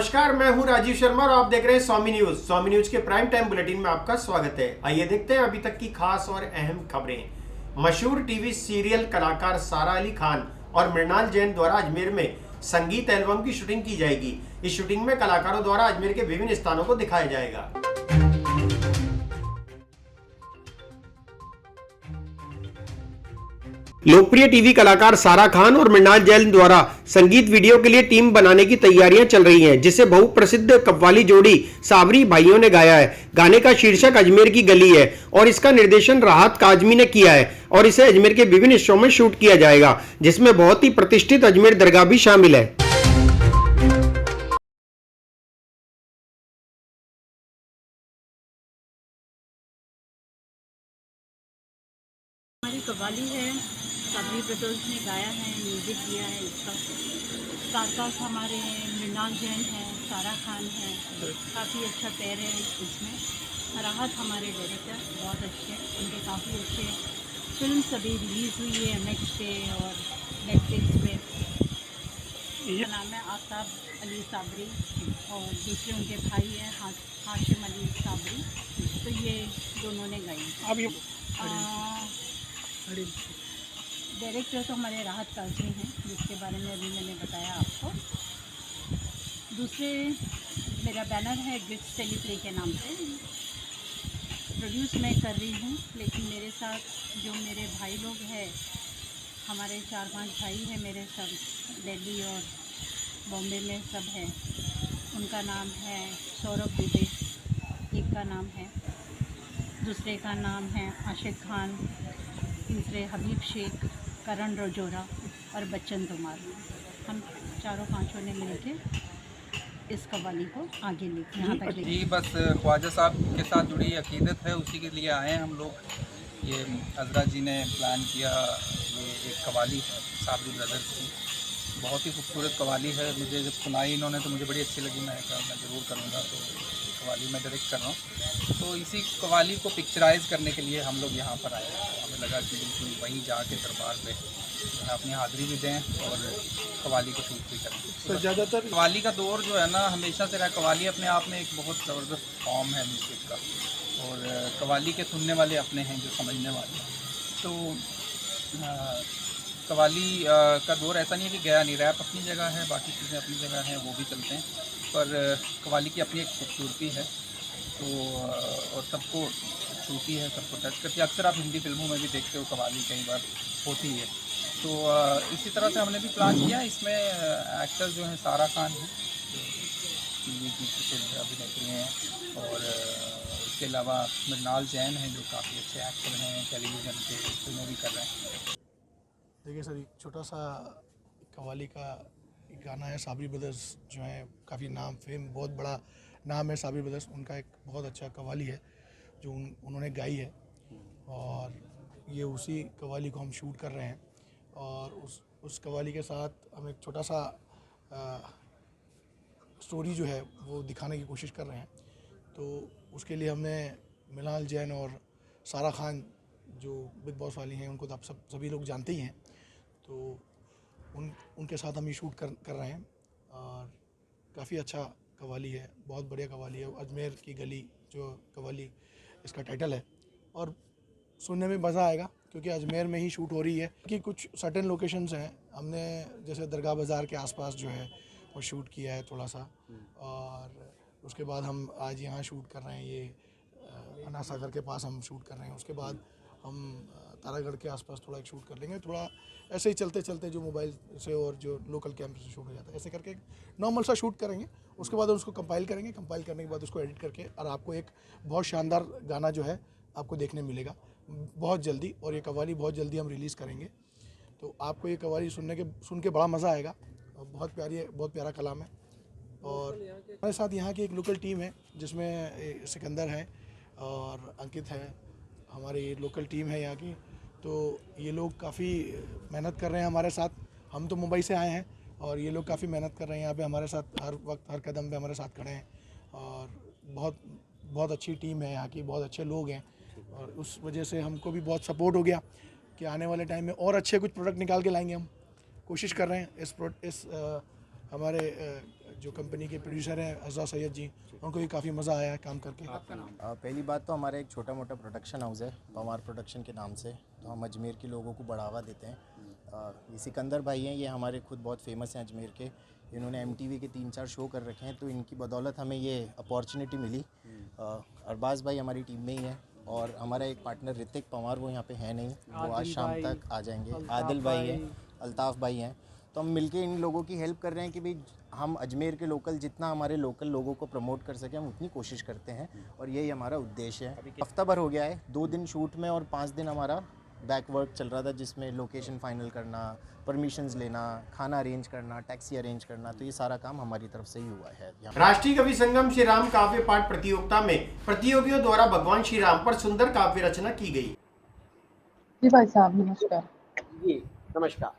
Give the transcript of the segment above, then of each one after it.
नमस्कार, मैं हूं राजीव शर्मा और आप देख रहे हैं स्वामी न्यूज। स्वामी न्यूज के प्राइम टाइम बुलेटिन में आपका स्वागत है। आइए देखते हैं अभी तक की खास और अहम खबरें। मशहूर टीवी सीरियल कलाकार सारा अली खान और मृणाल जैन द्वारा अजमेर में संगीत एल्बम की शूटिंग की जाएगी। इस शूटिंग में कलाकारों द्वारा अजमेर के विभिन्न स्थानों को दिखाया जाएगा। लोकप्रिय टीवी कलाकार सारा खान और मृणाल जैन द्वारा संगीत वीडियो के लिए टीम बनाने की तैयारियां चल रही हैं, जिसे बहुप्रसिद्ध कव्वाली जोड़ी साबरी भाइयों ने गाया है। गाने का शीर्षक अजमेर की गली है और इसका निर्देशन राहत काजमी ने किया है और इसे अजमेर के विभिन्न हिस्सों में शूट किया जाएगा, जिसमें बहुत ही प्रतिष्ठित अजमेर दरगाह भी शामिल है। हमारी कव्वाली है, साबरी ब्रदर्स ने गाया है, म्यूज़िक दिया है इसका। स्टारकास्ट हमारे हैं, मृणाल जैन है, सारा खान है, काफ़ी अच्छा पैर है इसमें। राहत हमारे डायरेक्टर बहुत अच्छे हैं, उनके काफ़ी अच्छे फिल्म सभी रिलीज़ हुई है MX पे और नेटफ्लिक्स पे। उनका नाम है आफताब अली साबरी और दूसरे उनके भाई हैं हाशिम अली साबरी। तो ये दोनों ने गाई। डायरेक्टर तो हमारे राहत काजमी हैं, जिसके बारे में अभी मैंने बताया आपको। दूसरे मेरा बैनर है ग्लिट्स टेलीप्ले के नाम से। प्रोड्यूस मैं कर रही हूँ, लेकिन मेरे साथ जो मेरे भाई लोग हैं, हमारे 4-5 भाई हैं मेरे, सब दिल्ली और बॉम्बे में सब हैं। उनका नाम है सौरभ दुबे, एक का नाम है, दूसरे का नाम है आशिक खान, तीसरे हबीब शेख, करण रजोरा और बच्चन तोमार। हम चारों पांचों ने मिलकर इस कव्वाली को आगे लेके यहाँ तक जी बस ख्वाजा साहब के साथ जुड़ी अकीदत है, उसी के लिए आए हैं हम लोग। ये अजरा जी ने प्लान किया, ये एक कव्वाली है साबरी ब्रदर्स की, बहुत ही खूबसूरत कव्वाली है। मुझे जब सुनाई इन्होंने तो मुझे बड़ी अच्छी लगी। मैं ज़रूर करूँगा, तो कव्वाली मैं डायरेक्ट कर रहा हूँ। तो इसी कव्वाली को पिक्चराइज़ करने के लिए हम लोग यहाँ पर आए। हमें लगा कि बिल्कुल वहीं जाके दरबार पे अपनी हाज़िरी भी दें और कव्वाली को शूट भी करें। तो ज़्यादातर कव्वाली का दौर जो है ना, हमेशा से रहा। कव्वाली अपने आप में एक बहुत ज़बरदस्त फॉर्म है म्यूज़िक का, और कव्वाली के सुनने वाले अपने हैं, जो समझने वाले हैं। तो कव्वाली का दौर ऐसा नहीं है कि गया नहीं। रैप अपनी जगह है, बाकी चीज़ें अपनी जगह हैं, वो भी चलते हैं, पर कव्वाली की अपनी एक खूबसूरती है। तो और सबको छूती है, सबको टच करती है। अक्सर आप हिंदी फिल्मों में भी देखते हो कव्वाली कई बार होती है। तो इसी तरह से हमने भी प्लान किया। इसमें एक्टर्स जो हैं सारा खान हैं, जो टीवी की प्रसिद्ध अभिनेत्री हैं, और इसके अलावा मृणाल जैन हैं, जो काफ़ी अच्छे एक्टर हैं, टेलीविज़न पे फिल्में भी कर रहे हैं। देखिए सर, एक छोटा सा कव्वाली का एक गाना है। साबरी ब्रदर्स जो है, काफ़ी नाम फेम बहुत बड़ा नाम है साबरी ब्रदर्स। उनका एक बहुत अच्छा कव्वाली है जो उन्होंने गाई है, और ये उसी कव्वाली को हम शूट कर रहे हैं। और उस कव्वाली के साथ हम एक छोटा सा स्टोरी जो है वो दिखाने की कोशिश कर रहे हैं। तो उसके लिए हमने मृणाल जैन और सारा खान, जो बिग बॉस वाली हैं, उनको तो आप सभी लोग जानते ही हैं। तो उनके साथ हम ये शूट कर रहे हैं, और काफ़ी अच्छा कव्वाली है, बहुत बढ़िया कव्वाली है। अजमेर की गली जो कव्वाली इसका टाइटल है, और सुनने में मज़ा आएगा क्योंकि अजमेर में ही शूट हो रही है। कि कुछ सर्टेन लोकेशंस हैं, हमने जैसे दरगाह बाज़ार के आसपास जो है वो शूट किया है थोड़ा सा, और उसके बाद हम आज यहाँ शूट कर रहे हैं। ये अन्ना सागर के पास हम शूट कर रहे हैं। उसके बाद हम तारागढ़ के आसपास थोड़ा एक शूट कर लेंगे। थोड़ा ऐसे ही चलते चलते जो मोबाइल से और जो लोकल कैमरे से शूट हो जाता है, ऐसे करके नॉर्मल सा शूट करेंगे। उसके बाद उसको कंपाइल करेंगे, कंपाइल करने के बाद उसको एडिट करके, और आपको एक बहुत शानदार गाना जो है आपको देखने मिलेगा बहुत जल्दी। और ये कव्वाली बहुत जल्दी हम रिलीज़ करेंगे, तो आपको ये कव्वाली सुन के बड़ा मज़ा आएगा। बहुत प्यारी है, बहुत प्यारा कलाम है। और हमारे साथ यहाँ की एक लोकल टीम है, जिसमें सिकंदर है और अंकित है, हमारी लोकल टीम है यहाँ की। तो ये लोग काफ़ी मेहनत कर रहे हैं हमारे साथ। हम तो मुंबई से आए हैं, और ये लोग काफ़ी मेहनत कर रहे हैं यहाँ पे हमारे साथ, हर वक्त हर कदम पे हमारे साथ खड़े हैं। और बहुत अच्छी टीम है यहाँ की, बहुत अच्छे लोग हैं, और उस वजह से हमको भी बहुत सपोर्ट हो गया कि आने वाले टाइम में और अच्छे कुछ प्रोडक्ट निकाल के लाएंगे। हम कोशिश कर रहे हैं इस हमारे जो कंपनी के प्रोड्यूसर हैं अज़रा सैयद जी, उनको भी काफ़ी मज़ा आया है काम करके। पहली बात तो हमारा एक छोटा मोटा प्रोडक्शन हाउस है पंवार प्रोडक्शन के नाम से, तो हम अजमेर के लोगों को बढ़ावा देते हैं। ये सिकंदर भाई हैं, ये हमारे खुद बहुत फेमस हैं अजमेर के। इन्होंने MTV के 3-4 शो कर रखे हैं, तो इनकी बदौलत हमें ये अपॉर्चुनिटी मिली। अरबाज़ भाई हमारी टीम में ही है, और हमारा एक पार्टनर ऋतिक पंवार वो यहाँ पे है नहीं, वो आज शाम तक आ जाएंगे। आदिल भाई हैं, अल्ताफ़ भाई हैं, तो हम मिलके इन लोगों की हेल्प कर रहे हैं कि भाई हम अजमेर के लोकल जितना हमारे लोकल लोगों को प्रमोट कर सकें हम उतनी कोशिश करते हैं, और यही हमारा उद्देश्य है। हफ्ता भर हो गया है, 2 दिन शूट में और 5 दिन हमारा बैक वर्क चल रहा था, जिसमें लोकेशन फाइनल करना, परमिशंस लेना, खाना अरेंज करना, टैक्सी अरेंज करना, तो ये सारा काम हमारी तरफ से ही हुआ है। राष्ट्रीय कवि संगम श्री राम काव्य पाठ प्रतियोगिता में प्रतियोगियों द्वारा भगवान श्री राम पर सुंदर काव्य रचना की गई। जी भाई साहब नमस्कार। जी नमस्कार।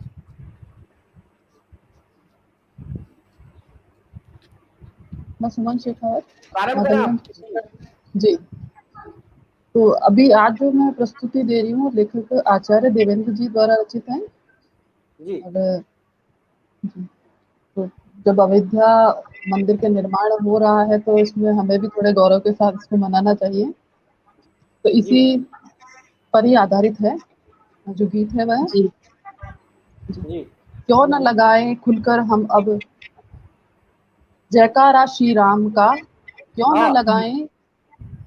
मैं सुमन शेखावत प्रारंभ करें आप। जी। तो अभी आज जो मैं प्रस्तुति दे रही हूँ लेखक आचार्य देवेंद्र जी द्वारा रचित है। जी। और जी, तो जब अयोध्या मंदिर के निर्माण हो रहा है तो इसमें हमें भी थोड़े गौरव के साथ इसको मनाना चाहिए, तो इसी पर ही आधारित है जो गीत है वह। जी। क्यों न लगाए खुलकर हम अब जयकारा श्री राम का, क्यों न लगाएं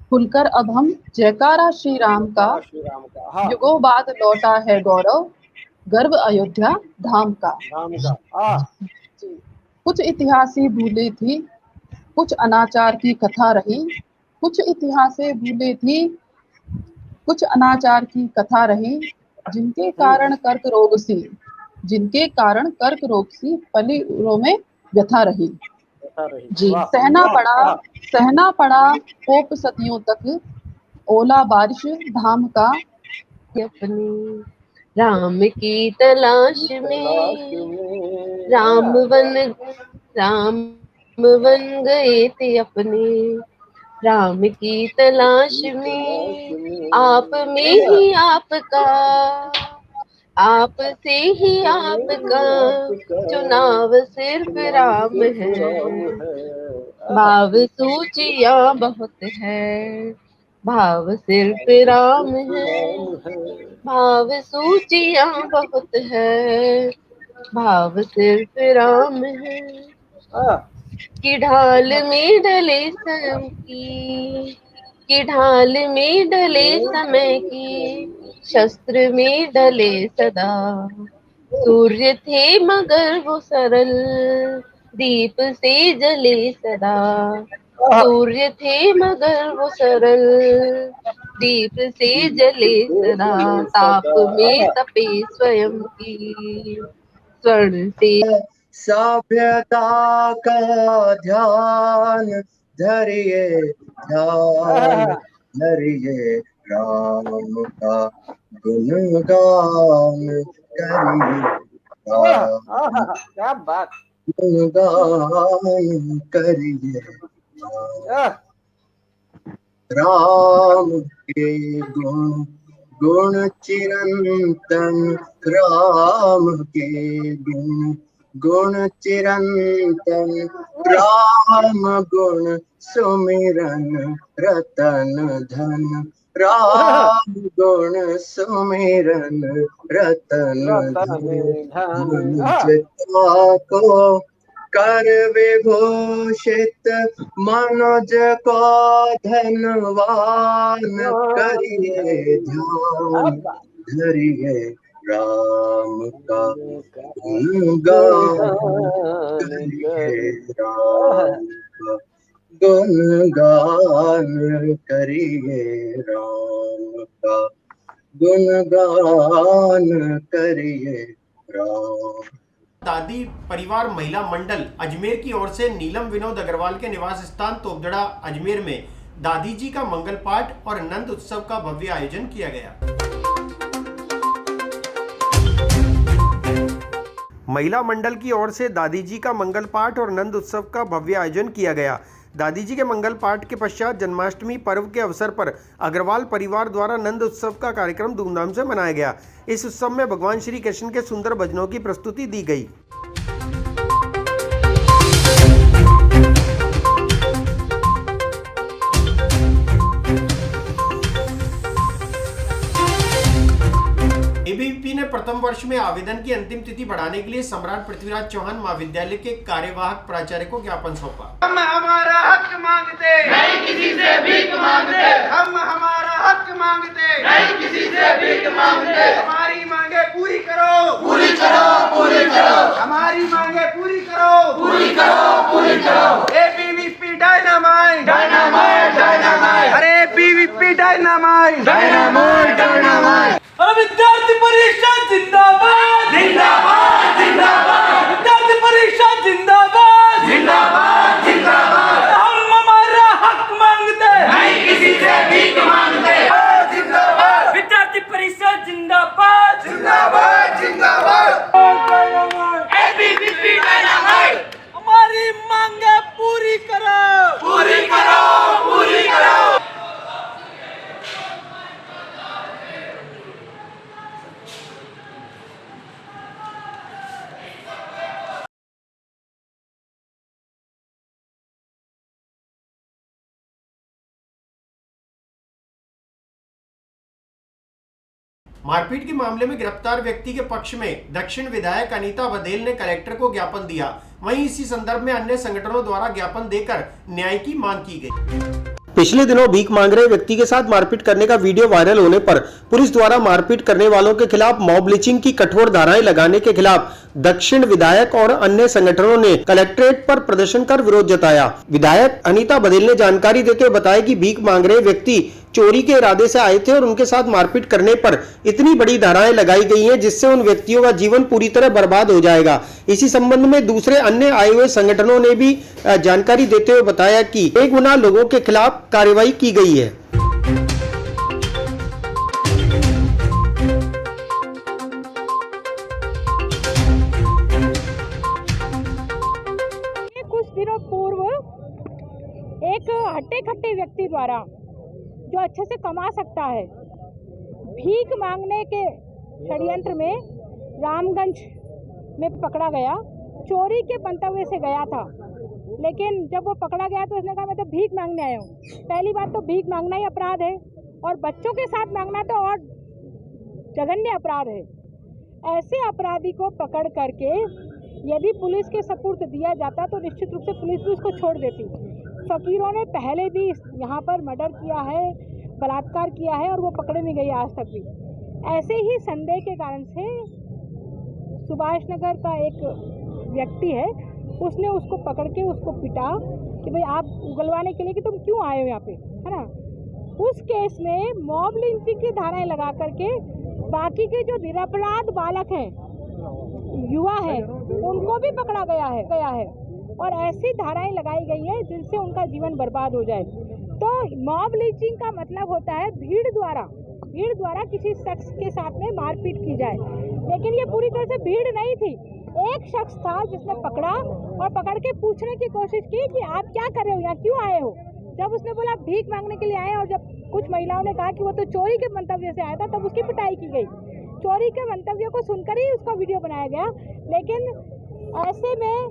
खुलकर अब हम जयकारा श्री राम का। युगों बाद लौटा है गौरव गर्व अयोध्या धाम का। कुछ इतिहासी भूले थी, कुछ अनाचार की कथा रही, कुछ इतिहासे भूले थी, कुछ अनाचार की कथा रही, जिनके कारण कर्क रोग सी पली उरों में व्यथा रही। जी। सहना पड़ा कोप सदियों तक ओला बारिश धाम का। अपनी राम की तलाश में राम बन गए थे अपने। राम की तलाश में आप में ही आपका, आप से ही आपका चुनाव सिर्फ राम है। भाव सूचियाँ बहुत है, भाव सिर्फ राम है। भाव सूचियाँ बहुत है, भाव सिर्फ राम है। कि ढाल में डले समय की ढाल में डले समय की, शस्त्र में डले सदा। सूर्य थे मगर वो सरल, दीप से जले सदा। सूर्य थे मगर वो सरल, दीप से जले सदा। ताप में तपे स्वयं की, स्वर्ण से सभ्यता का ध्यान धरिए, ध्यान धरिए, राम का गुणगान करिए, क्या बात, गुणगान करिए। राम के गुण चिरंतन, राम के गुण चिरंतन, राम गुण सुमिरन रतन धन। राम गुण सुमिरन रतन धन। चिता को कर विभूषित, मनुज को धनवान करिए, ध्यान धरिए, राम का गुणगान करिए, राम का गुणगान करिए, राम का गुणगान करिए, राम। दादी परिवार महिला मंडल अजमेर की ओर से नीलम विनोद अग्रवाल के निवास स्थान तोपदड़ा अजमेर में दादी जी का मंगल पाठ और नंद उत्सव का भव्य आयोजन किया गया। महिला मंडल की ओर से दादी जी का मंगल पाठ और नंद उत्सव का भव्य आयोजन किया गया। दादी जी के मंगल पाठ के पश्चात जन्माष्टमी पर्व के अवसर पर अग्रवाल परिवार द्वारा नंद उत्सव का कार्यक्रम धूमधाम से मनाया गया। इस उत्सव में भगवान श्री कृष्ण के सुंदर भजनों की प्रस्तुति दी गई। वर्ष में आवेदन की अंतिम तिथि बढ़ाने के लिए सम्राट पृथ्वीराज चौहान महाविद्यालय के कार्यवाहक प्राचार्य को ज्ञापन सौंपा। हम हमारा हक मांगते नहीं किसी से भीख मांगते, हम हमारा हक मांगते नहीं किसी से भीख मांगते। हमारी मांगे पूरी करो, पूरी करो, पूरी करो। हमारी मांगे पूरी करो, पूरी करो, पूरी करो। ABVP dynamite, dynamite, dynamite. अरे एबीवीपी डायनामाइट, डायनामाइट, डायनामाइट। अरे विद्यार्थी परिषद जिंदाबाद, जिंदाबाद, जिंदाबाद। विद्यार्थी परिषद जिंदाबाद, जिंदाबाद, जिंदाबाद। हम हमारा हक मांगते नहीं किसी से भीख मांगते, जिंदाबाद। विद्यार्थी परिषद जिंदाबाद, जिंदाबाद, जिंदाबाद। ABVP dynamite. हमारी मांगे पूरी करो, पूरी करो, पूरी करो। मारपीट के मामले में गिरफ्तार व्यक्ति के पक्ष में दक्षिण विधायक अनीता बघेल ने कलेक्टर को ज्ञापन दिया। वहीं इसी संदर्भ में अन्य संगठनों द्वारा ज्ञापन देकर न्याय की मांग की गई। पिछले दिनों भीख मांग रहे व्यक्ति के साथ मारपीट करने का वीडियो वायरल होने पर पुलिस द्वारा मारपीट करने वालों के खिलाफ मॉब लिंचिंग की कठोर धाराएं लगाने के खिलाफ दक्षिण विधायक और अन्य संगठनों ने कलेक्ट्रेट पर प्रदर्शन कर विरोध जताया। विधायक अनीता बघेल ने जानकारी देते हुए बताया कि भीख मांग रहे व्यक्ति चोरी के इरादे से आए थे और उनके साथ मारपीट करने पर इतनी बड़ी धाराएं लगाई गई हैं जिससे उन व्यक्तियों का जीवन पूरी तरह बर्बाद हो जाएगा। इसी संबंध में दूसरे अन्य आए हुए संगठनों ने भी जानकारी देते हुए बताया कि बेगुनाह लोगों के खिलाफ कार्रवाई की गई है। कुछ दिनों पूर्व एक हट्टे खट्टे व्यक्ति द्वारा जो अच्छे से कमा सकता है, भीख मांगने के षड्यंत्र में रामगंज में पकड़ा गया। चोरी के मंतव्य से गया था, लेकिन जब वो पकड़ा गया तो उसने कहा मैं तो भीख मांगने आया हूँ। पहली बात तो भीख मांगना ही अपराध है और बच्चों के साथ मांगना तो और जघन्य अपराध है। ऐसे अपराधी को पकड़ करके यदि पुलिस के सपुर्द दिया जाता तो निश्चित रूप से पुलिस भी उसको छोड़ देती। फकीरों ने पहले भी यहाँ पर मर्डर किया है, बलात्कार किया है और वो पकड़े नहीं गए आज तक भी। ऐसे ही संदेह के कारण से सुभाष नगर का एक व्यक्ति है, उसने उसको पकड़ के उसको पिटा कि भाई आप उगलवाने के लिए कि तुम क्यों आए हो यहाँ पे, है ना। उस केस में मॉब लिंचिंग की धाराएं लगा करके बाकी के जो निरपराध बालक हैं, युवा हैं, उनको भी पकड़ा गया है और ऐसी धाराएं लगाई गई है जिनसे उनका जीवन बर्बाद हो जाए। तो मॉब लिंचिंग का मतलब होता है भीड़ द्वारा किसी शख्स के साथ में मारपीट की जाए, लेकिन ये पूरी तरह से भीड़ नहीं थी। एक शख्स था जिसने पकड़ा और पकड़ के पूछने की कोशिश की कि आप क्या कर रहे हो, यहाँ क्यों आए हो। जब उसने बोला भीख मांगने के लिए आए और जब कुछ महिलाओं ने कहा कि वो तो चोरी के मंतव्य से आया था, तब उसकी पिटाई की गई। चोरी के मंतव्य को सुनकर ही उसका वीडियो बनाया गया। लेकिन ऐसे में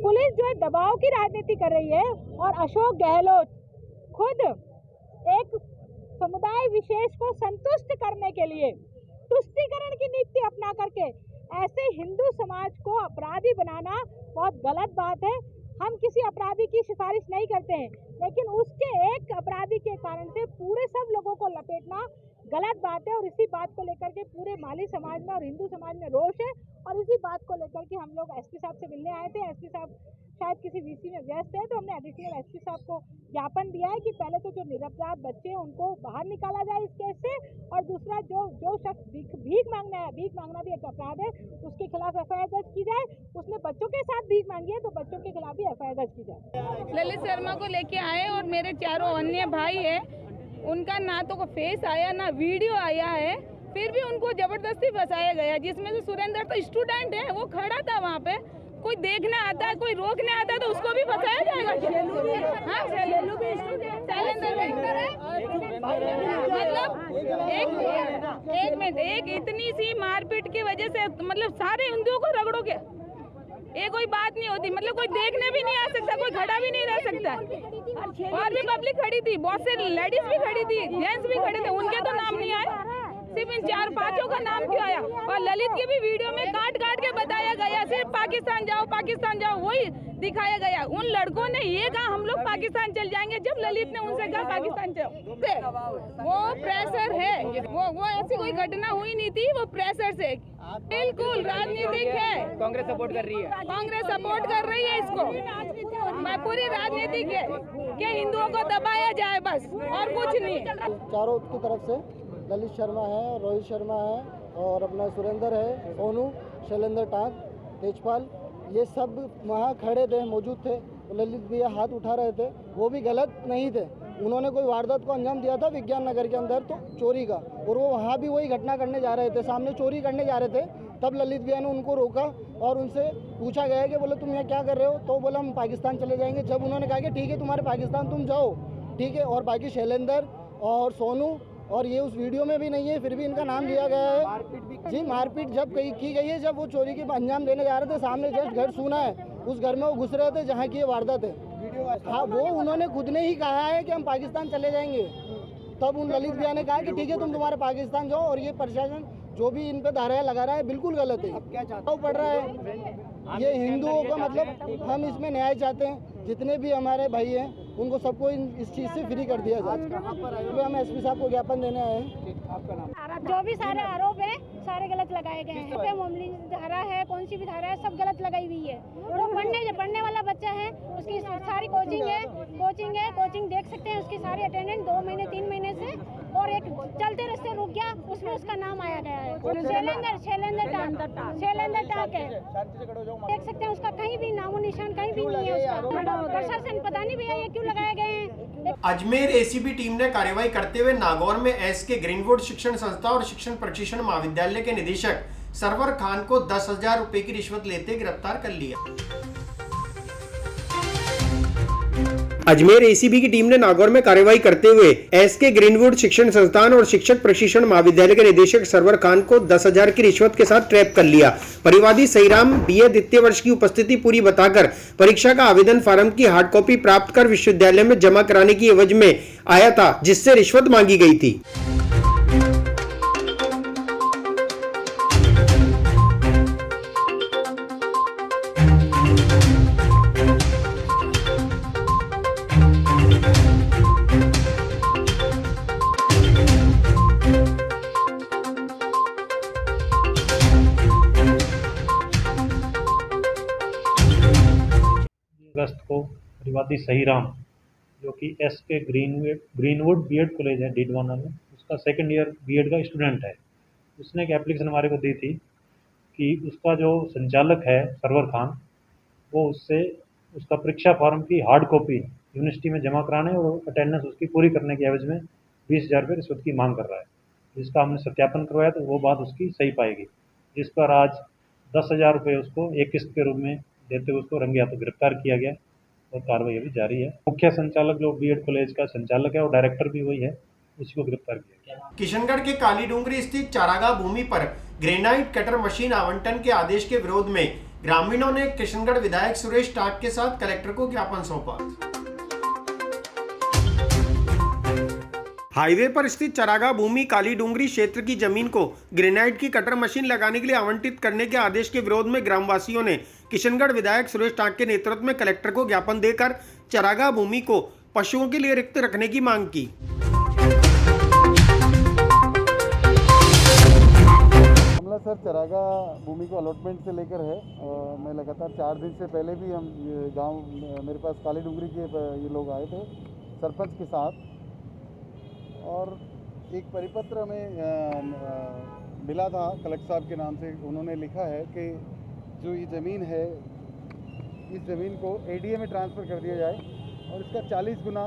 पुलिस जो है दबाव की राजनीति कर रही है और अशोक गहलोत खुद एक समुदाय विशेष को संतुष्ट करने के लिए तुष्टीकरण की नीति अपना करके ऐसे हिंदू समाज को अपराधी बनाना बहुत गलत बात है। हम किसी अपराधी की सिफारिश नहीं करते हैं, लेकिन उसके एक अपराधी के कारण से पूरे सब लोगों को लपेटना गलत बात है। और इसी बात को लेकर के पूरे माली समाज में और हिंदू समाज में रोष है और इसी बात को लेकर के हम लोग एसपी साहब से मिलने आए थे। एसपी साहब शायद किसी वीसी में व्यस्त है, तो हमने एडिशनल एसपी साहब को ज्ञापन दिया है कि पहले तो जो निरपराध बच्चे हैं उनको बाहर निकाला जाए इस केस से, और दूसरा जो शख्स भीख मांगना भी एक अपराध है, उसके खिलाफ एफआईआर दर्ज की जाए। उसने बच्चों के साथ भीख मांगी है तो बच्चों के खिलाफ भी एफआईआर दर्ज की जाए। ललित शर्मा को लेके आए और मेरे चारों अन्य भाई है, उनका ना तो फेस आया ना वीडियो आया है, फिर भी उनको जबरदस्ती फंसाया गया। जिसमें से सुरेंद्र तो स्टूडेंट है, वो खड़ा था वहाँ पे, कोई देखने आता है कोई रोकने आता है तो उसको भी फंसाया जाएगा। हाँ, मतलब एक इतनी सी मारपीट की वजह से मतलब सारे हिंदुओं को रगड़ोगे, ये कोई बात नहीं होती। मतलब कोई देखने भी नहीं आ सकता, कोई खड़ा भी नहीं रह सकता। और भी पब्लिक खड़ी थी, बहुत से लेडीज भी खड़ी थी, जेंट्स भी खड़े थे, उनके तो नाम नहीं आए। सिर्फ इन 4-5 का नाम क्यों आया? और ललित की भी वीडियो में काट के बताया गया, सिर्फ पाकिस्तान जाओ वही दिखाया गया। उन लड़कों ने ये कहा हम लोग पाकिस्तान चल जाएंगे, जब ललित ने उनसे कहा पाकिस्तान जाओ। वो प्रेशर है, वो ऐसी कोई घटना हुई नहीं थी, वो प्रेशर से बिल्कुल राजनीतिक है। कांग्रेस सपोर्ट कर रही है, कांग्रेस सपोर्ट कर रही है इसको, पूरी राजनीतिक है कि हिंदुओं को दबाया जाए बस, और कुछ नहीं। चारों की तरफ से ललित शर्मा है, रोहित शर्मा है और अपना सुरेंद्र है, सोनू, शैलेंद्र टांक, तेजपाल, ये सब वहाँ खड़े थे, मौजूद थे। तो ललित भैया हाथ उठा रहे थे, वो भी गलत नहीं थे। उन्होंने कोई वारदात को अंजाम दिया था विज्ञान नगर के अंदर, तो चोरी का, और वो वहाँ भी वही घटना करने जा रहे थे, सामने चोरी करने जा रहे थे। तब ललित भैया ने उनको रोका और उनसे पूछा गया कि बोले तुम यहाँ क्या कर रहे हो? तो बोला हम पाकिस्तान चले जाएंगे। जब उन्होंने कहा कि ठीक है तुम्हारे पाकिस्तान तुम जाओ, ठीक है, और बाकी शैलेंद्र और सोनू, और ये उस वीडियो में भी नहीं है, फिर भी इनका नाम लिया गया है। जी, मारपीट जब की गई है, जब वो चोरी के अंजाम देने जा रहे थे, सामने जस्ट घर सुना है, उस घर में वो घुस रहे थे जहाँ की ये वारदात है। हाँ, वो उन्होंने खुद ने ही कहा है कि हम पाकिस्तान चले जाएंगे। तब उन ललित भैया ने कहा कि ठीक है तुम तुम्हारे पाकिस्तान जाओ, और ये प्रशासन जो भी इन पे धाराएं लगा रहा है बिल्कुल गलत है। क्या चाहता पड़ रहा है ये हिंदुओं का, मतलब हम इसमें न्याय चाहते हैं। जितने भी हमारे भाई हैं उनको सबको इस चीज़ से फ्री कर दिया जाए। तो हम एसपी साहब को ज्ञापन देने आए हैं। जो भी सारे आरोप है सारे गलत लगाए गए हैं। पे मामूली धारा है, कौन सी भी धारा है, सब गलत लगाई हुई है। वो पढ़ने वाला बच्चा है, उसकी सारी कोचिंग है, कोचिंग देख सकते हैं, उसकी सारी अटेंडेंस 2 महीने 3 महीने से, और एक चलते रास्ते रुक गया, उसमें उसका नाम आया गया है शैलेंद्र टाक है। देख सकते हैं उसका कहीं भी नामो निशान कहीं भी नहीं है उसका। प्रशासन पता नहीं भैया ये क्यों लगाए गए हैं। अजमेर एसीबी टीम ने कार्रवाई करते हुए नागौर में एसके ग्रीनवुड शिक्षण संस्था और शिक्षण प्रशिक्षण महाविद्यालय के निदेशक सरवर खान को 10,000 रुपए की रिश्वत लेते गिरफ्तार कर लिया। अजमेर एसीबी की टीम ने नागौर में कार्रवाई करते हुए एसके ग्रीनवुड शिक्षण संस्थान और शिक्षक प्रशिक्षण महाविद्यालय के निदेशक सरवर खान को 10,000 की रिश्वत के साथ ट्रैप कर लिया। परिवादी सहीराम बीए द्वितीय वर्ष की उपस्थिति पूरी बताकर परीक्षा का आवेदन फार्म की हार्ड कॉपी प्राप्त कर विश्वविद्यालय में जमा कराने की एवज में आया था, जिससे रिश्वत मांगी गई थी। अगस्त को परिवादी सहीराम, जो कि एसके ग्रीनवुड बीएड कॉलेज है डीडवाना में, उसका सेकंड ईयर बीएड का स्टूडेंट है। उसने एक एप्लीकेशन हमारे को दी थी कि उसका जो संचालक है सरवर खान, वो उससे उसका परीक्षा फॉर्म की हार्ड कॉपी यूनिवर्सिटी में जमा कराने और अटेंडेंस उसकी पूरी करने के एवज में 20,000 रुपये रिश्वत की मांग कर रहा है। जिसका हमने सत्यापन करवाया तो वो बात उसकी सही पाई गई, जिस पर आज 10,000 रुपये उसको एक किस्त के रूप में देते हुए उसको रंगे हाथों गिरफ्तार किया गया और कार्रवाई अभी जारी है। मुख्य संचालक जो बीएड कॉलेज का संचालक है और डायरेक्टर भी वही है, उसी को गिरफ्तार किया गया। किशनगढ़ के काली डूंगरी स्थित चारागाह भूमि पर ग्रेनाइट कटर मशीन आवंटन के आदेश के विरोध में ग्रामीणों ने किशनगढ़ विधायक सुरेश टाक के साथ कलेक्टर को ज्ञापन सौंपा। हाईवे पर स्थित चारागाह भूमि काली डूंगरी क्षेत्र की जमीन को ग्रेनाइट की कटर मशीन लगाने के लिए आवंटित करने के आदेश के विरोध में ग्रामवासियों ने किशनगढ़ विधायक सुरेश टाक के नेतृत्व में कलेक्टर को ज्ञापन देकर चारागाह भूमि को पशुओं के लिए रिक्त रखने की मांग की। मामला सर चारागाह भूमि को अलॉटमेंट से लेकर है। मैं लगातार 4 दिन से पहले भी हम गांव मेरे पास काली डूंगरी के ये लोग आए थे सरपंच के साथ, और एक परिपत्र हमें मिला था कलेक्टर साहब के नाम से। उन्होंने लिखा है कि जो ये ज़मीन है, इस ज़मीन को एडीए में ट्रांसफ़र कर दिया जाए और इसका 40 गुना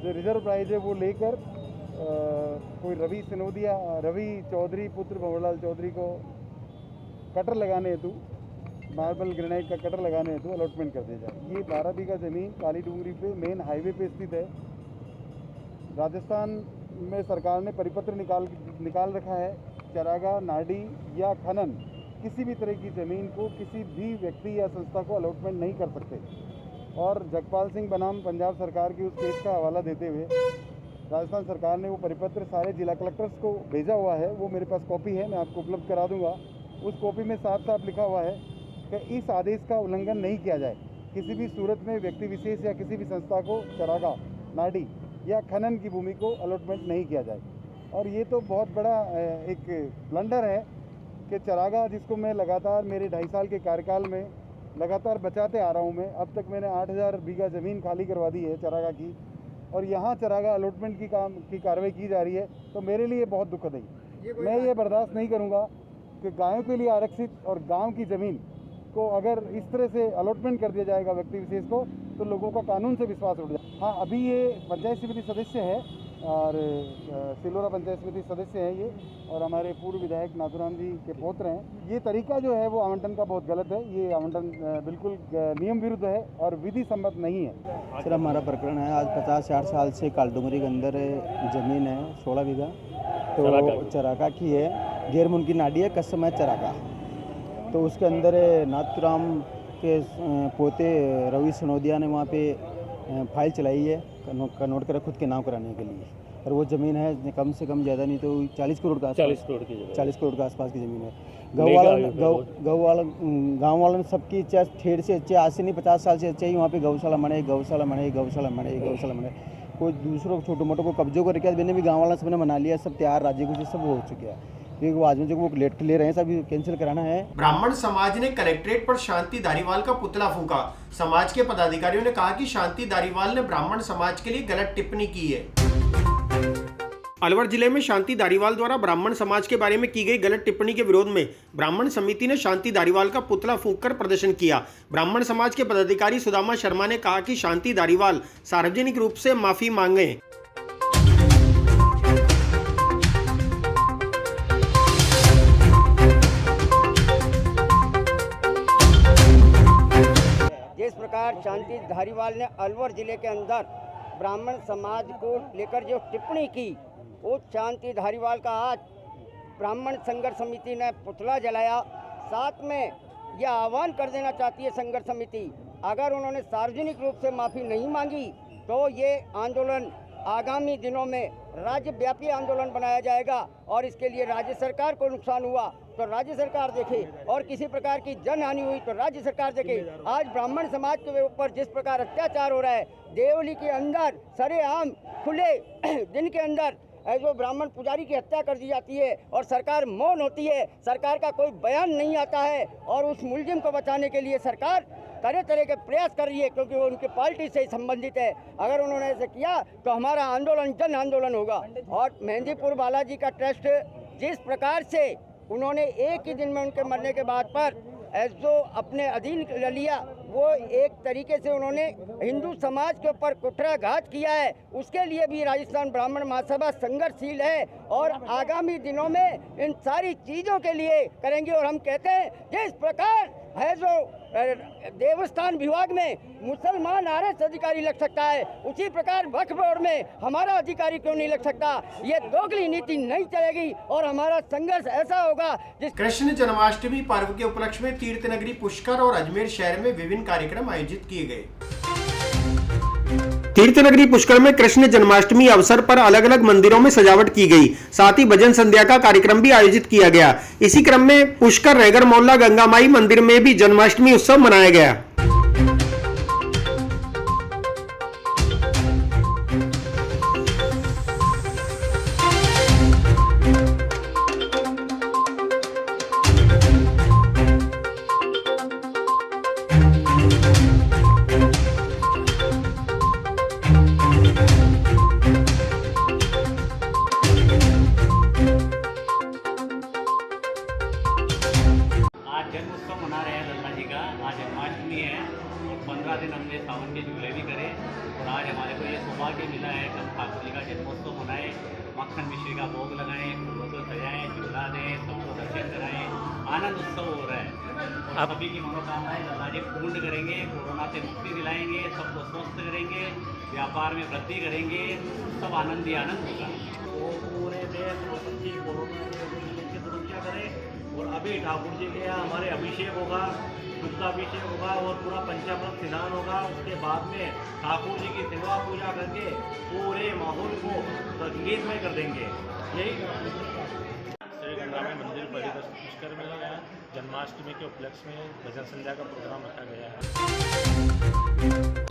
जो रिजर्व प्राइस है वो लेकर कोई रवि चौधरी पुत्र भंवरलाल चौधरी को कटर लगाने हेतु, मार्बल ग्रेनाइट का कटर लगाने हेतु अलॉटमेंट कर दिया जाए। ये 12 बीघा ज़मीन काली डूंगरी पे मेन हाईवे पे स्थित है। राजस्थान में सरकार ने परिपत्र निकाल रखा है, चारागाह, नाडी या खनन किसी भी तरह की ज़मीन को किसी भी व्यक्ति या संस्था को अलॉटमेंट नहीं कर सकते। और जगपाल सिंह बनाम पंजाब सरकार की उस केस का हवाला देते हुए राजस्थान सरकार ने वो परिपत्र सारे जिला कलेक्टर्स को भेजा हुआ है, वो मेरे पास कॉपी है, मैं आपको उपलब्ध करा दूंगा। उस कॉपी में साफ साफ लिखा हुआ है कि इस आदेश का उल्लंघन नहीं किया जाए। किसी भी सूरत में व्यक्ति विशेष या किसी भी संस्था को चरागाह, नाडी या खनन की भूमि को अलॉटमेंट नहीं किया जाए। और ये तो बहुत बड़ा एक ब्लंडर है कि चरागाह, जिसको मैं लगातार मेरे 2.5 साल के कार्यकाल में लगातार बचाते आ रहा हूँ मैं। अब तक मैंने 8000 बीघा ज़मीन खाली करवा दी है चरागाह की, और यहाँ चरागाह अलॉटमेंट की कार्रवाई की जा रही है। तो मेरे लिए बहुत दुखद है। मैं ये बर्दाश्त नहीं करूँगा कि गायों के लिए आरक्षित और गांव की ज़मीन को अगर इस तरह से अलॉटमेंट कर दिया जाएगा व्यक्ति विशेष को, तो लोगों का कानून से विश्वास उठ जाए। हाँ, अभी ये पंचायत समिति सदस्य है और सिलोरा पंचायत समिति सदस्य हैं ये, और हमारे पूर्व विधायक नाथुराम जी के पौत्र हैं। ये तरीका जो है वो आवंटन का बहुत गलत है। ये आवंटन बिल्कुल नियम विरुद्ध है और विधि सम्मत नहीं है। सर, हमारा प्रकरण है, आज 50-60 साल से कालडुमरी के अंदर ज़मीन है 16 बीघा, तो चरागाह की है, गैर मुल्की नाडी है, कसम है चरागाह। तो उसके अंदर नाथुराम के पोते रवि सनोदिया ने वहाँ पे फाइल चलाई है कन्वर्ट कर खुद के नाम कराने के लिए, और वो ज़मीन है कम से कम ज़्यादा नहीं तो 40 करोड़ का, 40 करोड़ के आसपास की ज़मीन है। गाँव वालों ने सबकी चाहे ठेर से अच्छे, आज से नहीं 50 साल से अच्छे ही वहाँ पे गौशाला बने। कोई दूसरों को छोटे मोटो को कब्जों को रखा, मैंने भी गाँव वाला सबने मना लिया, सब तैयार, राज्य कुछ सब हो चुके हैं, क्योंकि वो आदमी जो वो लेट ले रहे हैं सब कैंसिल कराना है। ब्राह्मण समाज ने कलेक्ट्रेट पर शांति धारीवाल का पुतला फूंका। समाज के पदाधिकारियों ने कहा कि शांति धारीवाल ने ब्राह्मण समाज के लिए गलत टिप्पणी की है। अलवर जिले में शांति धारीवाल द्वारा ब्राह्मण समाज के बारे में की गई गलत टिप्पणी के विरोध में ब्राह्मण समिति ने शांति धारीवाल का पुतला फूंककर प्रदर्शन किया। ब्राह्मण समाज के पदाधिकारी सुदामा शर्मा ने कहा कि शांति धारीवाल सार्वजनिक रूप से माफी मांगे। जिस प्रकार शांति धारीवाल ने अलवर जिले के अंदर ब्राह्मण समाज को लेकर जो टिप्पणी की, वो शांति धारीवाल का आज ब्राह्मण संघर्ष समिति ने पुतला जलाया। साथ में यह आह्वान कर देना चाहती है संघर्ष समिति, अगर उन्होंने सार्वजनिक रूप से माफ़ी नहीं मांगी तो ये आंदोलन आगामी दिनों में राज्यव्यापी आंदोलन बनाया जाएगा, और इसके लिए राज्य सरकार को नुकसान हुआ तो राज्य सरकार देखे, और किसी प्रकार की जनहानि हुई तो राज्य सरकार देखे। आज ब्राह्मण समाज के ऊपर जिस प्रकार अत्याचार हो रहा है, देवली के अंदर सरेआम खुले दिन के अंदर जो ब्राह्मण पुजारी की हत्या कर दी जाती है और सरकार मौन होती है, सरकार का कोई बयान नहीं आता है, और उस मुलजिम को बचाने के लिए सरकार तरह तरह के प्रयास कर रही है, क्योंकि वो उनकी पार्टी से संबंधित है। अगर उन्होंने ऐसे किया तो हमारा आंदोलन जन आंदोलन होगा। और मेहंदीपुर बालाजी का ट्रस्ट जिस प्रकार से उन्होंने एक ही दिन में उनके मरने के बाद पर जो अपने अधीन ले लिया, वो एक तरीके से उन्होंने हिंदू समाज के ऊपर कुठाराघात किया है, उसके लिए भी राजस्थान ब्राह्मण महासभा संघर्षशील है और आगामी दिनों में इन सारी चीज़ों के लिए करेंगे। और हम कहते हैं जिस प्रकार है जो देवस्थान विभाग में मुसलमान आरएस अधिकारी लग सकता है, उसी प्रकार वक्फ बोर्ड में हमारा अधिकारी क्यों नहीं लग सकता। ये दोगली नीति नहीं चलेगी और हमारा संघर्ष ऐसा होगा जिस कृष्ण जन्माष्टमी पर्व के उपलक्ष्य में तीर्थ नगरी पुष्कर और अजमेर शहर में विभिन्न कार्यक्रम आयोजित किए गए। तीर्थ नगरी पुष्कर में कृष्ण जन्माष्टमी अवसर पर अलग अलग मंदिरों में सजावट की गई, साथ ही भजन संध्या का कार्यक्रम भी आयोजित किया गया। इसी क्रम में पुष्कर रैगर मोहल्ला गंगा माई मंदिर में भी जन्माष्टमी उत्सव मनाया गया। जन्मोत्सव मना रहे हैं लल्ला जी का। आज जन्माष्टमी है और 15 दिन हमने सावन के झूले भी करे, और आज हमारे को ये सौभाग्य मिला है कि हम ठाकुर जी का जन्मोत्सव मनाएं, मक्खन मिश्री का भोग लगाएं, फूलों को सजाएं, झूला दें, सबको दर्शन कराएं, आनंद उत्सव हो रहा है। और सभी की मनोकामनाएं लल्ला जी पूर्ण करेंगे, कोरोना से मुक्ति दिलाएंगे, सबको स्वस्थ करेंगे, व्यापार में वृद्धि करेंगे, सब आनंद ही आनंद होगा। तो पूरे देश और सभी कोरोना की सुरक्षा करें, और अभी ठाकुर जी के यहाँ हमारे अभिषेक होगा, दुग्धाभिषेक होगा और पूरा पंचामृत स्नान होगा। उसके बाद में ठाकुर जी की सेवा पूजा करके पूरे माहौल को संगीतमय कर देंगे। यही श्री गंगामय मंदिर परिदर्शन पुष्कर में जन्माष्टमी के उपलक्ष्य में भजन संध्या का प्रोग्राम रखा गया है।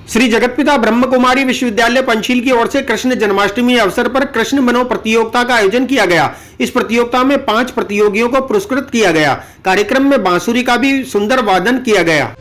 श्री जगतपिता ब्रह्म कुमारी विश्वविद्यालय पंचशील की ओर से कृष्ण जन्माष्टमी अवसर पर कृष्ण बनो प्रतियोगिता का आयोजन किया गया। इस प्रतियोगिता में 5 प्रतियोगियों को पुरस्कृत किया गया। कार्यक्रम में बांसुरी का भी सुंदर वादन किया गया।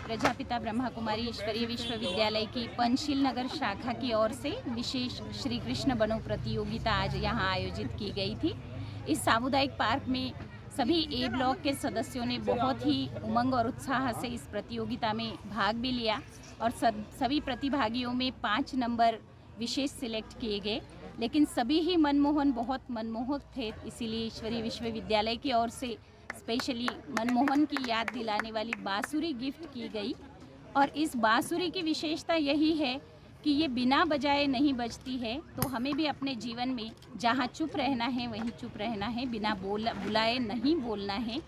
प्रजापिता ब्रह्मा कुमारी ईश्वरीय विश्वविद्यालय की पंचशील नगर शाखा की ओर से विशेष श्री कृष्ण बनो प्रतियोगिता आज यहाँ आयोजित की गई थी। इस सामुदायिक पार्क में सभी ए ब्लॉक के सदस्यों ने बहुत ही उमंग और उत्साह से इस प्रतियोगिता में भाग भी लिया और सभी प्रतिभागियों में 5 नंबर विशेष सिलेक्ट किए गए, लेकिन सभी ही बहुत मनमोहक थे। इसीलिए ईश्वरीय विश्वविद्यालय की ओर से स्पेशली मनमोहन की याद दिलाने वाली बांसुरी गिफ्ट की गई। और इस बांसुरी की विशेषता यही है कि ये बिना बजाए नहीं बजती है, तो हमें भी अपने जीवन में जहाँ चुप रहना है वहीं चुप रहना है, बिना बुलाए नहीं बोलना है।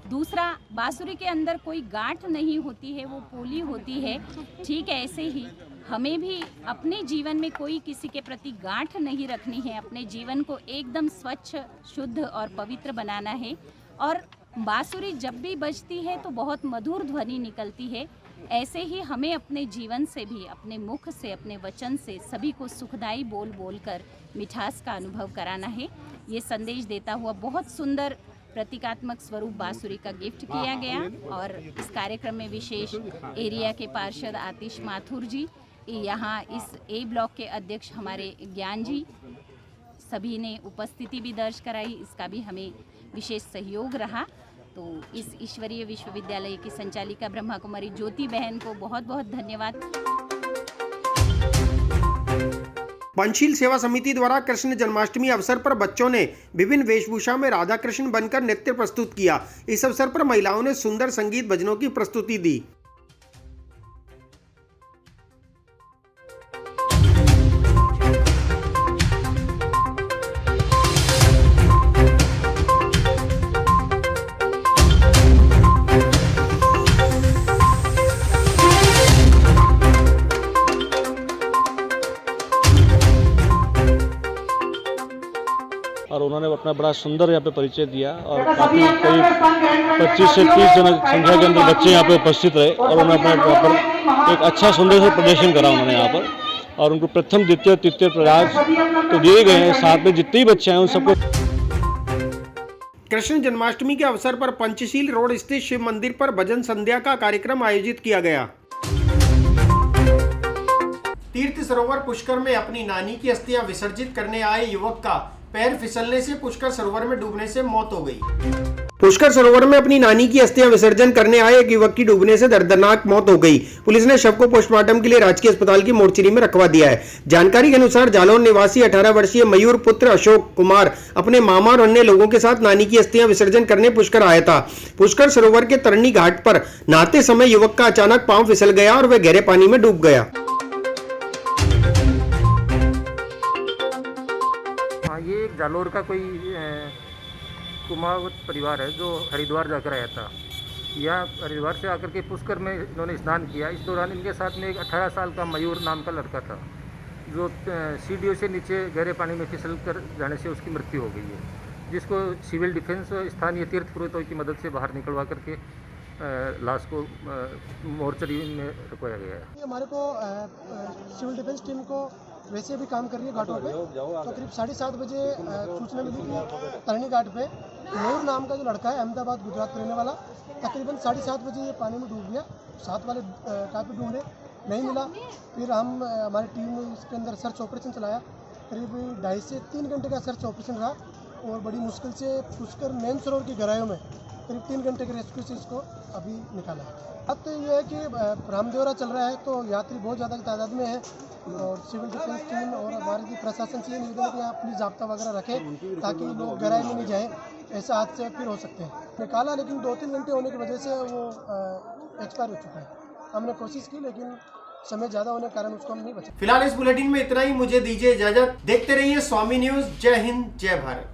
दूसरा, बांसुरी के अंदर कोई गांठ नहीं होती है, वो पोली होती है। ठीक है, ऐसे ही हमें भी अपने जीवन में कोई किसी के प्रति गांठ नहीं रखनी है, अपने जीवन को एकदम स्वच्छ, शुद्ध और पवित्र बनाना है। और बांसुरी जब भी बजती है तो बहुत मधुर ध्वनि निकलती है। ऐसे ही हमें अपने जीवन से भी, अपने मुख से, अपने वचन से सभी को सुखदायी बोल बोल कर मिठास का अनुभव कराना है। ये संदेश देता हुआ बहुत सुंदर प्रतीकात्मक स्वरूप बांसुरी का गिफ्ट किया गया। और इस कार्यक्रम में विशेष एरिया के पार्षद आतिश माथुर जी, यहाँ इस ए ब्लॉक के अध्यक्ष हमारे ज्ञान जी, सभी ने उपस्थिति भी दर्ज कराई। इसका भी हमें विशेष सहयोग रहा। तो इस ईश्वरीय विश्वविद्यालय की संचालिका ब्रह्मा कुमारी ज्योति बहन को बहुत बहुत धन्यवाद। पंचशील सेवा समिति द्वारा कृष्ण जन्माष्टमी अवसर पर बच्चों ने विभिन्न वेशभूषा में राधा कृष्ण बनकर नृत्य प्रस्तुत किया। इस अवसर पर महिलाओं ने सुंदर संगीत भजनों की प्रस्तुति दी। और उन्होंने अपना बड़ा सुंदर यहाँ पे परिचय दिया और काफ़ी करीब 25 से 30 जन संख्या के अंदर बच्चे यहाँ पे उपस्थित रहे और उन्होंने अपने यहाँ पर एक अच्छा सुंदर सा प्रदर्शन करा उन्होंने यहाँ पर। और उनको प्रथम, द्वितीय, तृतीय प्राइज तो दिए गए हैं। साथ में जितने भी बच्चे हैं उन सबको। कृष्ण जन्माष्टमी के अवसर पर पंचशील रोड स्थित शिव मंदिर पर भजन संध्या का कार्यक्रम आयोजित किया गया। तीर्थ सरोवर पुष्कर में अपनी नानी की अस्थियां विसर्जित करने आए युवक का पैर फिसलने से पुष्कर सरोवर में डूबने से मौत हो गई। पुष्कर सरोवर में अपनी नानी की अस्थियां विसर्जन करने आए एक युवक की डूबने से दर्दनाक मौत हो गई। पुलिस ने शव को पोस्टमार्टम के लिए राजकीय अस्पताल की मोर्चरी में रखवा दिया है। जानकारी के अनुसार जालौन निवासी 18 वर्षीय मयूर पुत्र अशोक कुमार अपने मामा और अन्य लोगों के साथ नानी की अस्थियां विसर्जन करने पुष्कर आया था। पुष्कर सरोवर के तरनी घाट पर नहाते समय युवक का अचानक पांव फिसल गया और वह गहरे पानी में डूब गया। ये एक जालोर का कोई कुमावत परिवार है जो हरिद्वार जाकर आया था। यहाँ हरिद्वार से आकर के पुष्कर में इन्होंने स्नान किया। इस दौरान इनके साथ में एक 18 साल का मयूर नाम का लड़का था जो सीढ़ियों से नीचे गहरे पानी में फिसल कर जाने से उसकी मृत्यु हो गई है, जिसको सिविल डिफेंस स्थानीय तीर्थ पुरोहितों की मदद से बाहर निकलवा करके लाश को मोर्चरी में रखवाया गया है। हमारे को सिविल डिफेंस टीम को वैसे भी काम कर रही है घाटों पे। तो करीब 7:30 बजे सूचना मिली कि तरनी घाट पे मयूर नाम का जो लड़का है अहमदाबाद गुजरात रहने वाला, तकरीबन 7:30 बजे ये पानी में डूब गया। साथ वाले काफ़ी ढूंढे, नहीं मिला। फिर हमारी टीम ने इसके अंदर सर्च ऑपरेशन चलाया। करीब 2.5 से 3 घंटे का सर्च ऑपरेशन रहा और बड़ी मुश्किल से पुष्कर मेन सरोवर की गहराइयों में करीब 3 घंटे के रेस्क्यू से इसको अभी निकाला है। अब तो ये है कि रामदेवरा चल रहा है तो यात्री बहुत ज़्यादा तादाद में है और सिविल डिफेंस टीम और हमारी प्रशासन से ये निवेदन है कि यहाँ पुलिस जाब्ता वगैरह रखे ताकि लोग गहराई में नहीं जाए, ऐसे हादसे फिर हो सकते हैं। निकाला लेकिन 2-3 घंटे होने की वजह से वो एक्सपायर हो चुका है। हमने कोशिश की लेकिन समय ज़्यादा होने के कारण उसको हम नहीं बचा। फिलहाल इस बुलेटिन में इतना ही, मुझे दीजिए इजाजत। देखते रहिए स्वामी न्यूज। जय हिंद, जय भारत।